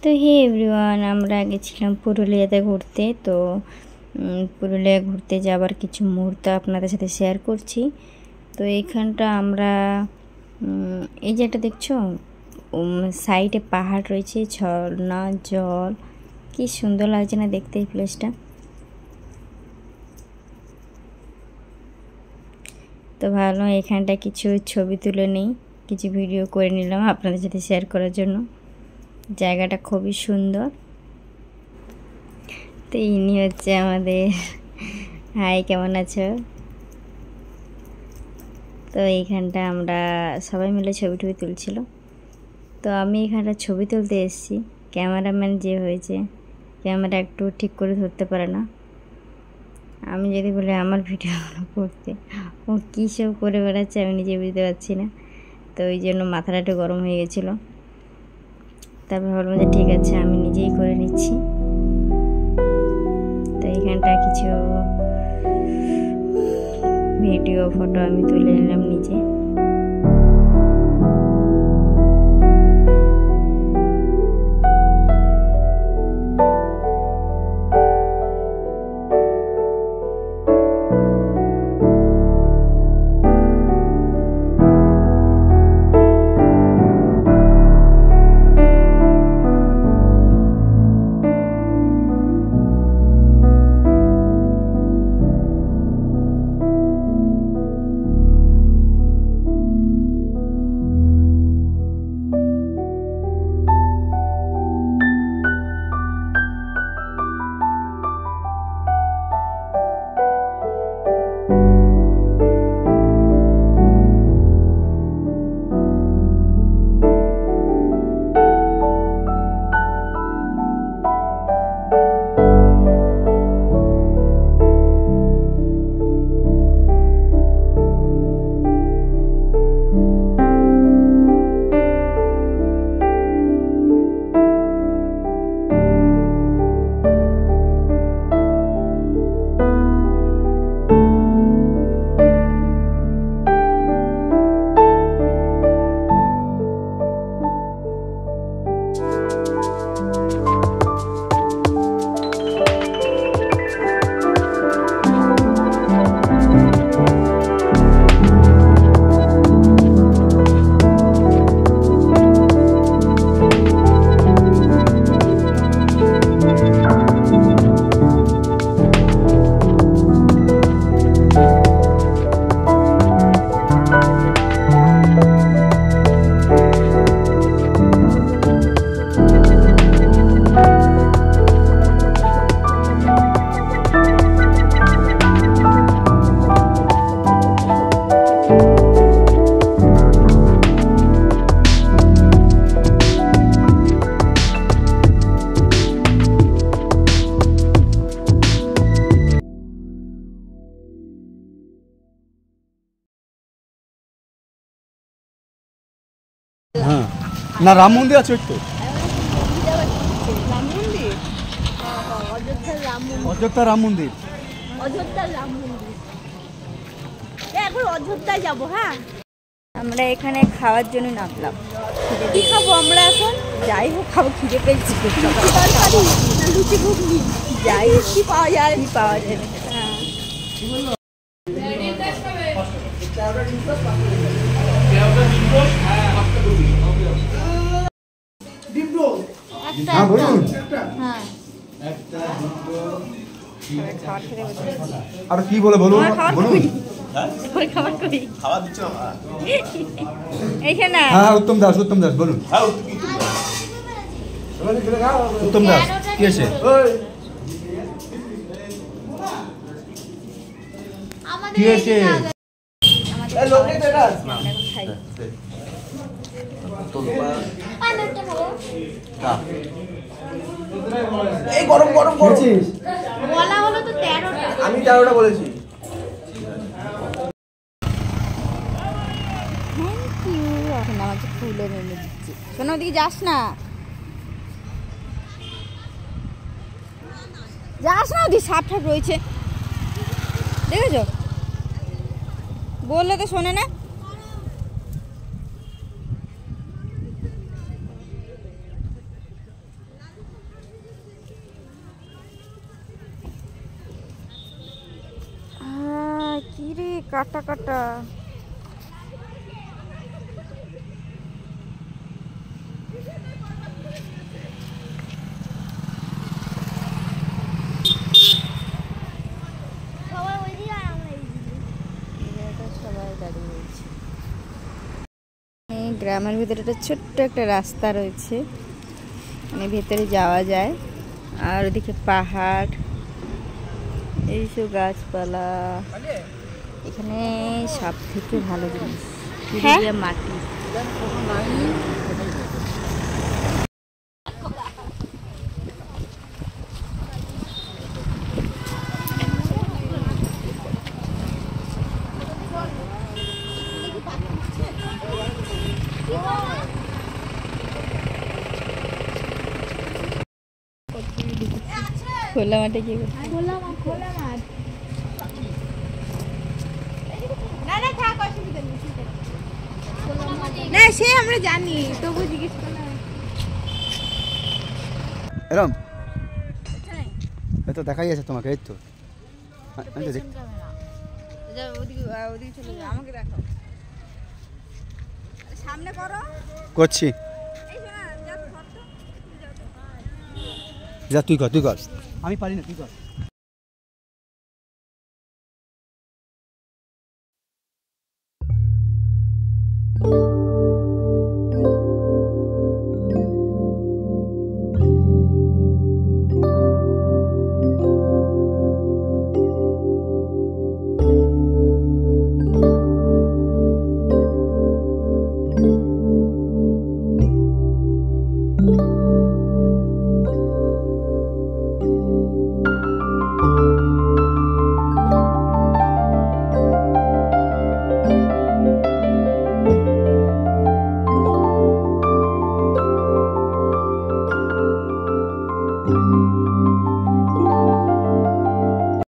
তো হে এভরিওয়ান, আমরা গেছিলাম পুরুলিয়াতে ঘুরতে। তো পুরুলিয়া ঘুরতে যাবার কিছু মুহূর্ত আপনাদের সাথে শেয়ার করছি। তো এইখানটা আমরা এই যে একটা দেখছো সাইডে পাহাড় রয়েছে, ঝর্ণা জল, কি সুন্দর লাগছে না দেখতে এই প্লেসটা। তো ভাবলাম এখানটা কিছু ছবি তুলে নিই, কিছু ভিডিও করে নিলাম আপনাদের সাথে শেয়ার করার জন্য। জায়গাটা খুবই সুন্দর। তো ইনি হচ্ছে আমাদের হাই, কেমন আছো? তো এইখানটা আমরা সবাই মিলে ছবি টবি তুলছিল। তো আমি এখানটা ছবি তুলতে এসেছি, ক্যামেরাম্যান যে হয়েছে ক্যামেরা একটু ঠিক করে ধরতে পারে না। আমি যদি বলি আমার ভিডিও করতে, ও কী সব করে বেড়াচ্ছে আমি নিজে বুঝতে পারছি না। তো ওই জন্য মাথাটা একটু গরম হয়ে গেছিলো। তারপর ভাবলাম যে ঠিক আছে আমি নিজেই করে নিচ্ছি। তো এইখানটা কিছু ভিডিও ফটো আমি তুলে নিলাম নিজে। হ্যাঁ না, রাম মন্দির আছে ওই তো, অযোধ্যা রাম মন্দির। এখন অযোধ্যায় যাবো। হ্যাঁ, আমরা এখানে খাওয়ার জন্য নামলাম। কি খাবো আমরা এখন? যাই হোক খাবো, খিদে পেয়েছি। লুচি ঘুগনি যাই হোক কি পাওয়া যায়? কি পাওয়া যায় না। হ্যাঁ বলুন। আর কি বলে বলুন বলুন। এইখানে হ্যাঁ উত্তম দাস বলুন। উত্তম দাস কি আছে? কি আছে? এই গরম গরম করছিস? বলা হলো তো 13টা। আমি 13টা বলেছি। Thank you. এখন আমাকে ফুলে মেনে দিচ্ছি। শোনো, ওদিকে যাস না, ওদিকে সাপ ঠাপ রয়েছে, দেখেছো? বললে তো শোনে না। কাটা কাটা সবাই দাঁড়িয়ে রয়েছে। গ্রামের ভিতরে একটা ছোট্ট একটা রাস্তা রয়েছে, মানে ভেতরে যাওয়া যায়। আর ওদিকে পাহাড়, এইসব গাছপালা। এখানে সব থেকে ভালো জিনিস মাটি। খোলা মাঠে কি খোলা মাঠ না সে আমরা জানি, তবু জিজ্ঞেস করলাম। এরম এই তো দেখাই আছে তোমাকে, এই তো আমি তো দেখি। আমাকে দেখো, সামনে করো। করছি, যা তুই কর, তুই কর, আমি পারি না, তুই কর।